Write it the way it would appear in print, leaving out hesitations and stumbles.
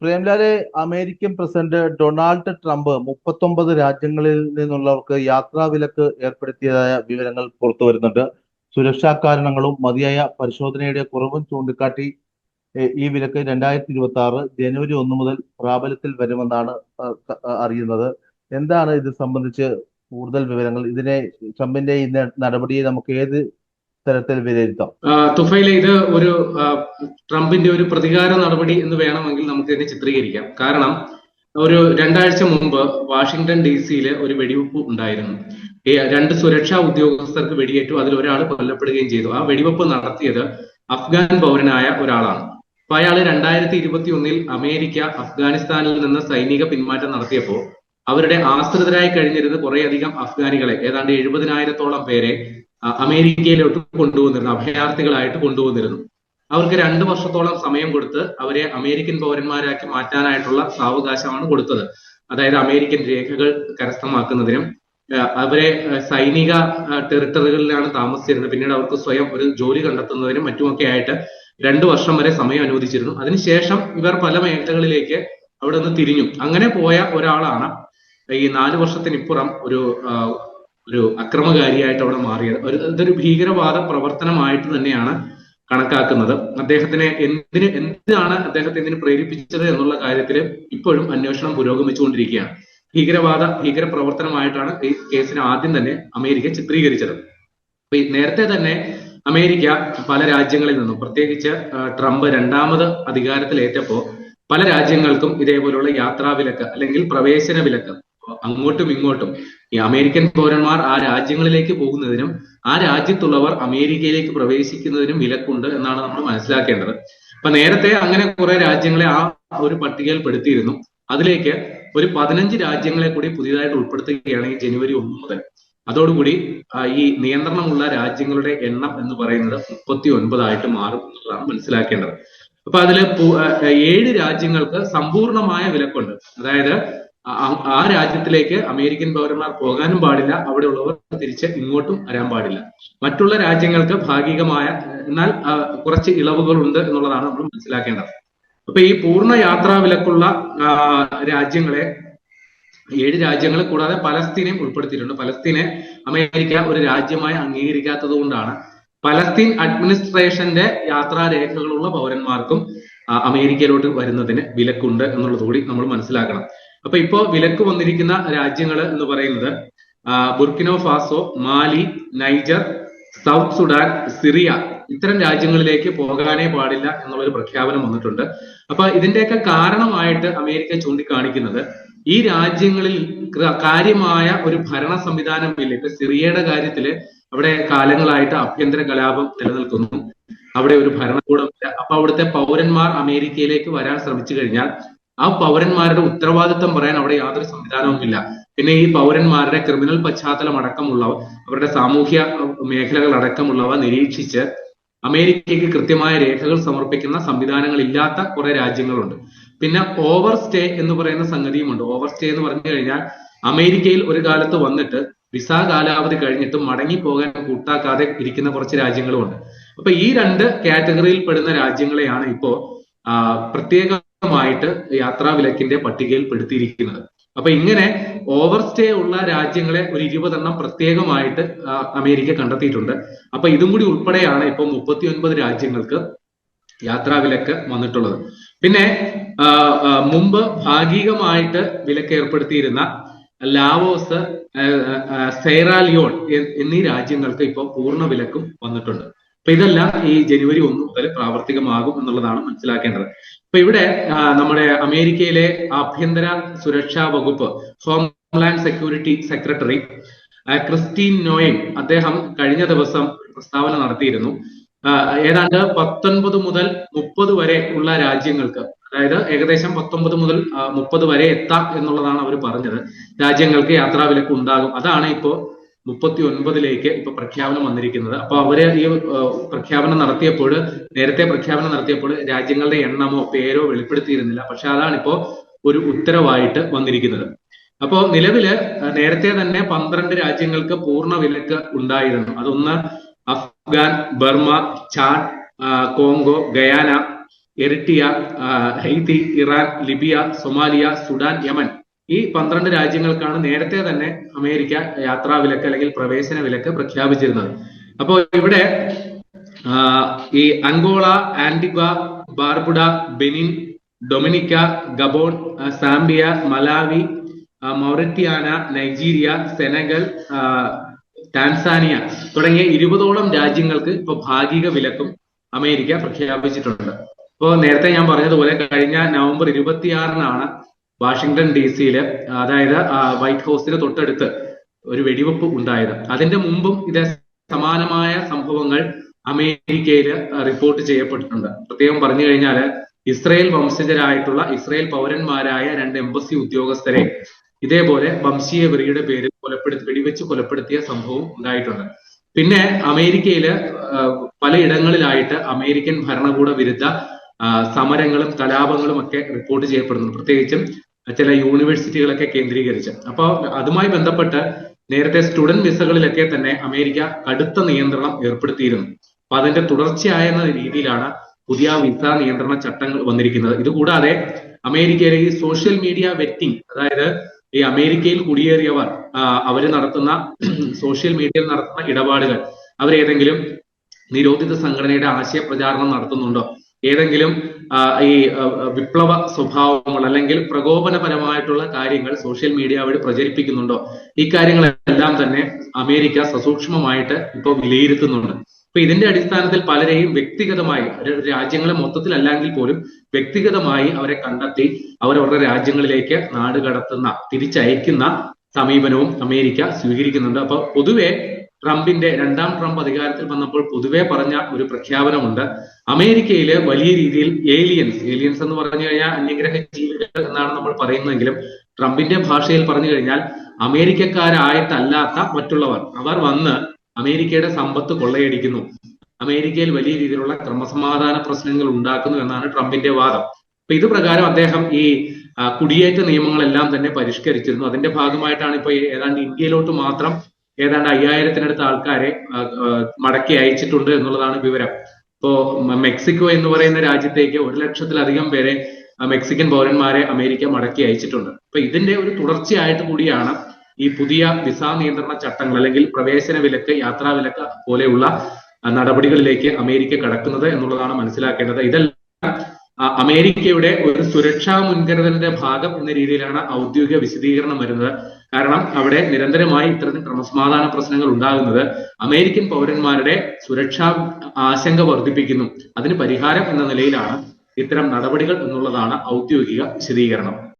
പ്രേംലാലെ, American president Donald Trump 39 രാജ്യങ്ങളിൽ നിന്നുള്ളവർക്ക് യാത്രാ വിലക്ക് ഏർപ്പെടുത്തിയതായ വിവരങ്ങൾ പുറത്തു വരുന്നുണ്ട്. സുരക്ഷാ കാരണങ്ങളും മതിയായ പരിശോധനയുടെ കുറവും ചൂണ്ടിക്കാട്ടി ഈ വിലക്ക് 2026 ജനുവരി 1 മുതൽ പ്രാബല്യത്തിൽ വരുമെന്നാണ് അറിയുന്നത്. എന്താണ് ഇത് സംബന്ധിച്ച് കൂടുതൽ വിവരങ്ങൾ? ട്രംപിന്റെ ഈ നടപടിയെ നമുക്ക് ഏത് തരത്തിൽ വിലയിരുത്താം? തുഫൈലെ, ഇത് ഒരു ട്രംപിന്റെ ഒരു പ്രതികാര നടപടി എന്ന് വേണമെങ്കിൽ നമുക്ക് ഇതിനെ ചിത്രീകരിക്കാം. കാരണം ഒരു 2 ആഴ്ച മുമ്പ് വാഷിംഗ്ടൺ DC-യിൽ ഒരു വെടിവെപ്പ് ഉണ്ടായിരുന്നു. രണ്ട് സുരക്ഷാ ഉദ്യോഗസ്ഥർക്ക് വെടിയേറ്റു, അതിൽ ഒരാൾ കൊല്ലപ്പെടുകയും ചെയ്തു. ആ വെടിവെപ്പ് നടത്തിയത് അഫ്ഗാൻ പൗരനായ ഒരാളാണ്. അപ്പൊ അയാള് 2021 അമേരിക്ക അഫ്ഗാനിസ്ഥാനിൽ നിന്ന് സൈനിക പിന്മാറ്റം നടത്തിയപ്പോൾ അവരുടെ ആശ്രിതരായി കഴിഞ്ഞിരുന്ന കുറേയധികം അഫ്ഗാനികളെ, ഏതാണ്ട് 70,000-ഓളം പേരെ അമേരിക്കയിലോട്ട് കൊണ്ടുവന്നിരുന്നു, അഭയാർത്ഥികളായിട്ട് കൊണ്ടുവന്നിരുന്നു. അവർക്ക് 2 വർഷത്തോളം സമയം കൊടുത്ത് അവരെ അമേരിക്കൻ പൗരന്മാരാക്കി മാറ്റാനായിട്ടുള്ള സാവകാശമാണ് കൊടുത്തത്. അതായത് അമേരിക്കൻ രേഖകൾ കരസ്ഥമാക്കുന്നതിനും അവരെ സൈനിക ടെറിട്ടറികളിലാണ് താമസിച്ചിരുന്നത്, പിന്നീട് അവർക്ക് സ്വയം ഒരു ജോലി കണ്ടെത്തുന്നതിനും മറ്റുമൊക്കെ ആയിട്ട് 2 വർഷം വരെ സമയം അനുവദിച്ചിരുന്നു. അതിനുശേഷം ഇവർ പല മേഖലകളിലേക്ക് അവിടെ നിന്ന് തിരിഞ്ഞു. അങ്ങനെ പോയ ഒരാളാണ് ഈ 4 വർഷത്തിനിപ്പുറം ഒരു അക്രമകാരിയായിട്ട് അവിടെ മാറിയത്. ഇതൊരു ഭീകരവാദ പ്രവർത്തനമായിട്ട് തന്നെയാണ് കണക്കാക്കുന്നത്. അദ്ദേഹത്തിനെ എന്തിനാണ് അദ്ദേഹത്തെ ഇതിന് പ്രേരിപ്പിച്ചത് എന്നുള്ള കാര്യത്തിൽ ഇപ്പോഴും അന്വേഷണം പുരോഗമിച്ചുകൊണ്ടിരിക്കുകയാണ്. ഭീകര പ്രവർത്തനമായിട്ടാണ് ഈ കേസിനെ ആദ്യം തന്നെ അമേരിക്ക ചിത്രീകരിച്ചത്. നേരത്തെ തന്നെ അമേരിക്ക പല രാജ്യങ്ങളിൽ നിന്നും, പ്രത്യേകിച്ച് ട്രംപ് 2ാമത് അധികാരത്തിലേറ്റപ്പോൾ പല രാജ്യങ്ങൾക്കും ഇതേപോലുള്ള യാത്രാവിലക്ക് അല്ലെങ്കിൽ പ്രവേശന വിലക്ക്, അങ്ങോട്ടും ഇങ്ങോട്ടും ഈ അമേരിക്കൻ പൗരന്മാർ ആ രാജ്യങ്ങളിലേക്ക് പോകുന്നതിനും ആ രാജ്യത്തുള്ളവർ അമേരിക്കയിലേക്ക് പ്രവേശിക്കുന്നതിനും വിലക്കുണ്ട് എന്നാണ് നമ്മൾ മനസ്സിലാക്കേണ്ടത്. അപ്പൊ നേരത്തെ അങ്ങനെ കുറെ രാജ്യങ്ങളെ ആ ഒരു പട്ടികയിൽ പെടുത്തിയിരുന്നു. അതിലേക്ക് ഒരു 15 രാജ്യങ്ങളെ കൂടി പുതിയതായിട്ട് ഉൾപ്പെടുത്തുകയാണ് ഈ ജനുവരി 1 മുതൽ. അതോടുകൂടി ഈ നിയന്ത്രണമുള്ള രാജ്യങ്ങളുടെ എണ്ണം എന്ന് പറയുന്നത് 39 ആയിട്ട് മാറും എന്നുള്ളതാണ് മനസ്സിലാക്കേണ്ടത്. അപ്പൊ അതില് 7 രാജ്യങ്ങൾക്ക് സമ്പൂർണമായ വിലക്കുണ്ട്. അതായത് ആ രാജ്യത്തിലേക്ക് അമേരിക്കൻ പൗരന്മാർ പോകാനും പാടില്ല, അവിടെ ഉള്ളവർ തിരിച്ച് ഇങ്ങോട്ടും വരാൻ പാടില്ല. മറ്റുള്ള രാജ്യങ്ങൾക്ക് ഭാഗികമായ എന്നാൽ കുറച്ച് ഇളവുകളുണ്ട് എന്നുള്ളതാണ് നമ്മൾ മനസ്സിലാക്കേണ്ടത്. അപ്പൊ ഈ പൂർണ്ണ യാത്രാ വിലക്കുള്ള രാജ്യങ്ങളെ 7 രാജ്യങ്ങൾ കൂടാതെ പലസ്തീനെയും ഉൾപ്പെടുത്തിയിട്ടുണ്ട്. പലസ്തീനെ അമേരിക്ക ഒരു രാജ്യമായി അംഗീകരിക്കാത്തത് കൊണ്ടാണ് പലസ്തീൻ അഡ്മിനിസ്ട്രേഷന്റെ യാത്രാരേഖകളുള്ള പൗരന്മാർക്കും അമേരിക്കയിലോട്ട് വരുന്നതിന് വിലക്കുണ്ട് എന്നുള്ളത് കൂടി നമ്മൾ മനസ്സിലാക്കണം. അപ്പൊ ഇപ്പോ വിലക്ക് വന്നിരിക്കുന്ന രാജ്യങ്ങൾ എന്ന് പറയുന്നത് ബുർക്കിനോ ഫാസോ, മാലി, നൈജർ, സൗത്ത് സുഡാൻ, സിറിയ, ഇത്തരം രാജ്യങ്ങളിലേക്ക് പോകാനേ പാടില്ല എന്നുള്ളൊരു പ്രഖ്യാപനം വന്നിട്ടുണ്ട്. അപ്പൊ ഇതിന്റെയൊക്കെ കാരണമായിട്ട് അമേരിക്ക ചൂണ്ടിക്കാണിക്കുന്നത് ഈ രാജ്യങ്ങളിൽ കാര്യമായ ഒരു ഭരണ സംവിധാനമില്ല. ഇപ്പൊ സിറിയയുടെ കാര്യത്തില് അവിടെ കാലങ്ങളായിട്ട് ആഭ്യന്തര കലാപം നിലനിൽക്കുന്നു, അവിടെ ഒരു ഭരണകൂടമില്ല. അപ്പൊ അവിടുത്തെ പൗരന്മാർ അമേരിക്കയിലേക്ക് വരാൻ ശ്രമിച്ചു കഴിഞ്ഞാൽ ആ പൗരന്മാരുടെ ഉത്തരവാദിത്വം പറയാൻ അവിടെ യാതൊരു സംവിധാനവുമില്ല. പിന്നെ ഈ പൗരന്മാരുടെ ക്രിമിനൽ പശ്ചാത്തലം അടക്കമുള്ളവ, അവരുടെ സാമൂഹ്യ മേഖലകൾ അടക്കമുള്ളവ നിരീക്ഷിച്ച് അമേരിക്കയ്ക്ക് കൃത്യമായ രേഖകൾ സമർപ്പിക്കുന്ന സംവിധാനങ്ങൾ ഇല്ലാത്ത കുറെ രാജ്യങ്ങളുണ്ട്. പിന്നെ ഓവർ സ്റ്റേ എന്ന് പറയുന്ന സംഗതിയുമുണ്ട്. ഓവർ സ്റ്റേ എന്ന് പറഞ്ഞു കഴിഞ്ഞാൽ അമേരിക്കയിൽ ഒരു കാലത്ത് വന്നിട്ട് വിസ കാലാവധി കഴിഞ്ഞിട്ട് മടങ്ങി പോകാൻ കൂട്ടാക്കാതെ ഇരിക്കുന്ന കുറച്ച് രാജ്യങ്ങളുമുണ്ട്. അപ്പൊ ഈ 2 കാറ്റഗറിയിൽ പെടുന്ന രാജ്യങ്ങളെയാണ് ഇപ്പോ പ്രത്യേകമായിട്ട് യാത്രാ വിലക്കിന്റെ പട്ടികയിൽ പെടുത്തിയിരിക്കുന്നത്. അപ്പൊ ഇങ്ങനെ ഓവർ സ്റ്റേ ഉള്ള രാജ്യങ്ങളെ ഒരു 20 എണ്ണം പ്രത്യേകമായിട്ട് അമേരിക്ക കണ്ടെത്തിയിട്ടുണ്ട്. അപ്പൊ ഇതും കൂടി ഉൾപ്പെടെയാണ് ഇപ്പൊ 39 രാജ്യങ്ങൾക്ക് യാത്രാ വിലക്ക് വന്നിട്ടുള്ളത്. പിന്നെ മുമ്പ് ഭാഗികമായിട്ട് വിലക്ക് ഏർപ്പെടുത്തിയിരുന്ന ലാവോസ്, സെയ്റാലിയോൺ എന്നീ രാജ്യങ്ങൾക്ക് ഇപ്പോൾ പൂർണ്ണ വിലക്കും വന്നിട്ടുണ്ട്. അപ്പൊ ഇതെല്ലാം ഈ ജനുവരി 1 മുതൽ പ്രാവർത്തികമാകും എന്നുള്ളതാണ് മനസ്സിലാക്കേണ്ടത്. അപ്പൊ ഇവിടെ നമ്മുടെ അമേരിക്കയിലെ ആഭ്യന്തര സുരക്ഷാ വകുപ്പ്, homeland security secretary Christine Noem, അദ്ദേഹം കഴിഞ്ഞ ദിവസം പ്രസ്താവന നടത്തിയിരുന്നു. ഏതാണ്ട് 19 മുതൽ 30 വരെ ഉള്ള രാജ്യങ്ങൾക്ക്, അതായത് ഏകദേശം 19 മുതൽ 30 വരെ എത്താം എന്നുള്ളതാണ് അവർ പറഞ്ഞത്, രാജ്യങ്ങൾക്ക് യാത്രാ വിലക്ക് ഉണ്ടാകും. അതാണ് ഇപ്പോ 39ലേക്ക് ഇപ്പൊ പ്രഖ്യാപനം വന്നിരിക്കുന്നത്. അപ്പൊ അവര് ഈ നേരത്തെ പ്രഖ്യാപനം നടത്തിയപ്പോൾ രാജ്യങ്ങളുടെ എണ്ണമോ പേരോ വെളിപ്പെടുത്തിയിരുന്നില്ല. പക്ഷെ അതാണിപ്പോ ഒരു ഉത്തരവായിട്ട് വന്നിരിക്കുന്നത്. അപ്പോ നിലവില് നേരത്തെ തന്നെ 12 രാജ്യങ്ങൾക്ക് പൂർണ്ണ വിലക്ക് ഉണ്ടായിരുന്നു. അതൊന്ന് Afghan, Burma, Chad, Congo, Guyana Eritrea, Haiti, Iran, Libya, Somalia, Sudan, Yemen ഈ 12 രാജ്യങ്ങൾക്കാണ് നേരത്തെ തന്നെ അമേരിക്ക യാത്രാവിലക്ക് അല്ലെങ്കിൽ പ്രവേശന വിലക്ക് പ്രഖ്യാപിച്ചിരുന്നത്. അപ്പോൾ ഇവിടെ ഈ Angola, Antigua, Barbuda, Benin, Dominica, Gabon, Zambia, Malawi, Mauritania, Nigeria, Senegal, Tanzania തുടങ്ങിയ 20ഓളം രാജ്യങ്ങൾക്ക് ഇപ്പൊ ഭാഗിക വിലക്കും അമേരിക്ക പ്രഖ്യാപിച്ചിട്ടുണ്ട്. ഇപ്പോൾ നേരത്തെ ഞാൻ പറഞ്ഞതുപോലെ കഴിഞ്ഞ നവംബർ 26-നാണ് വാഷിംഗ്ടൺ DC-യില്, അതായത് വൈറ്റ് ഹൗസിന് തൊട്ടടുത്ത് ഒരു വെടിവെപ്പ് ഉണ്ടായത്. അതിന്റെ മുമ്പും ഇതേ സമാനമായ സംഭവങ്ങൾ അമേരിക്കയിൽ റിപ്പോർട്ട് ചെയ്യപ്പെട്ടിട്ടുണ്ട്. പ്രത്യേകം പറഞ്ഞു കഴിഞ്ഞാൽ ഇസ്രയേൽ വംശജരായിട്ടുള്ള ഇസ്രയേൽ പൗരന്മാരായ 2 എംബസി ഉദ്യോഗസ്ഥരെ ഇതേപോലെ വംശീയ വെറിയുടെ പേരിൽ വെടിവെച്ച് കൊലപ്പെടുത്തിയ സംഭവം ഉണ്ടായിട്ടുണ്ട്. പിന്നെ അമേരിക്കയില് പലയിടങ്ങളിലായിട്ട് അമേരിക്കൻ ഭരണകൂട വിരുദ്ധ സമരങ്ങളും കലാപങ്ങളും ഒക്കെ റിപ്പോർട്ട് ചെയ്യപ്പെടുന്നു, പ്രത്യേകിച്ചും ചില യൂണിവേഴ്സിറ്റികളൊക്കെ കേന്ദ്രീകരിച്ച്. അപ്പോൾ അതുമായി ബന്ധപ്പെട്ട് നേരത്തെ സ്റ്റുഡന്റ് വിസകളിലൊക്കെ തന്നെ അമേരിക്ക കടുത്ത നിയന്ത്രണം ഏർപ്പെടുത്തിയിരുന്നു. അപ്പൊ അതിന്റെ തുടർച്ചയായ രീതിയിലാണ് പുതിയ വിസ നിയന്ത്രണ ചട്ടങ്ങൾ വന്നിരിക്കുന്നത്. ഇതുകൂടാതെ അമേരിക്കയിലെ ഈ സോഷ്യൽ മീഡിയ വെറ്റിംഗ്, അതായത് ഈ അമേരിക്കയിൽ കുടിയേറിയവർ അവര് നടത്തുന്ന സോഷ്യൽ മീഡിയയിൽ നടത്തുന്ന ഇടപാടുകൾ, അവരേതെങ്കിലും നിരോധിത സംഘടനയുടെ ആശയപ്രചാരണം നടത്തുന്നുണ്ടോ, ഏതെങ്കിലും ഈ വിപ്ലവ സ്വഭാവങ്ങൾ അല്ലെങ്കിൽ പ്രകോപനപരമായിട്ടുള്ള കാര്യങ്ങൾ സോഷ്യൽ മീഡിയ വഴി പ്രചരിപ്പിക്കുന്നുണ്ടോ, ഈ കാര്യങ്ങളെല്ലാം തന്നെ അമേരിക്ക സസൂക്ഷ്മമായിട്ട് ഇപ്പോൾ വിലയിരുത്തുന്നുണ്ട്. അപ്പൊ ഇതിന്റെ അടിസ്ഥാനത്തിൽ പലരെയും വ്യക്തിഗതമായി, രാജ്യങ്ങളെ മൊത്തത്തിലല്ലെങ്കിൽ പോലും വ്യക്തിഗതമായി അവരെ കണ്ടെത്തി അവരവരുടെ രാജ്യങ്ങളിലേക്ക് നാടുകടത്തുന്ന, തിരിച്ചയക്കുന്ന സമീപനവും അമേരിക്ക സ്വീകരിക്കുന്നുണ്ട്. അപ്പൊ പൊതുവെ ട്രംപിന്റെ 2ാം ട്രംപ് അധികാരത്തിൽ വന്നപ്പോൾ പൊതുവെ പറഞ്ഞ ഒരു പ്രഖ്യാപനമുണ്ട്. അമേരിക്കയില് വലിയ രീതിയിൽ ഏലിയൻസ് എന്ന് പറഞ്ഞു കഴിഞ്ഞാൽ അന്യഗ്രഹ ജീവികൾ എന്നാണ് നമ്മൾ പറയുന്നതെങ്കിലും ട്രംപിന്റെ ഭാഷയിൽ പറഞ്ഞു കഴിഞ്ഞാൽ അമേരിക്കക്കാരായിട്ടല്ലാത്ത മറ്റുള്ളവർ, അവർ വന്ന് അമേരിക്കയുടെ സമ്പത്ത് കൊള്ളയടിക്കുന്നു, അമേരിക്കയിൽ വലിയ രീതിയിലുള്ള ക്രമസമാധാന പ്രശ്നങ്ങൾ ഉണ്ടാക്കുന്നു എന്നാണ് ട്രംപിന്റെ വാദം. അപ്പൊ ഇത് പ്രകാരം അദ്ദേഹം ഈ കുടിയേറ്റ നിയമങ്ങളെല്ലാം തന്നെ പരിഷ്കരിച്ചിരുന്നു. അതിന്റെ ഭാഗമായിട്ടാണ് ഇപ്പൊ ഏതാണ്ട് ഇന്ത്യയിലോട്ട് മാത്രം ഏതാണ്ട് 5000-നടുത്ത് ആൾക്കാരെ മടക്കി അയച്ചിട്ടുണ്ട് എന്നുള്ളതാണ് വിവരം. ഇപ്പോ മെക്സിക്കോ എന്ന് പറയുന്ന രാജ്യത്തേക്ക് 1,00,000-ലധികം പേരെ മെക്സിക്കൻ പൗരന്മാരെ അമേരിക്ക മടക്കി അയച്ചിട്ടുണ്ട്. അപ്പൊ ഇതിന്റെ ഒരു തുടർച്ചയായിട്ട് കൂടിയാണ് ഈ പുതിയ വിസ നിയന്ത്രണ ചട്ടങ്ങൾ അല്ലെങ്കിൽ പ്രവേശന വിലക്ക്, യാത്രാ വിലക്ക് പോലെയുള്ള നടപടികളിലേക്ക് അമേരിക്ക കടക്കുന്നത് എന്നുള്ളതാണ് മനസ്സിലാക്കേണ്ടത്. ഇതെല്ലാം അമേരിക്കയുടെ ഒരു സുരക്ഷാ മുൻകരുതലിന്റെ ഭാഗം എന്ന രീതിയിലാണ് ഔദ്യോഗിക വിശദീകരണം വരുന്നത്. കാരണം അവിടെ നിരന്തരമായി ഇത്തരത്തിൽ ക്രമസമാധാന പ്രശ്നങ്ങൾ ഉണ്ടാകുന്നത് അമേരിക്കൻ പൗരന്മാരുടെ സുരക്ഷാ ആശങ്ക വർദ്ധിപ്പിക്കുന്നു. അതിന് പരിഹാരം എന്ന നിലയിലാണ് ഇത്തരം നടപടികൾ എന്നുള്ളതാണ് ഔദ്യോഗിക വിശദീകരണം.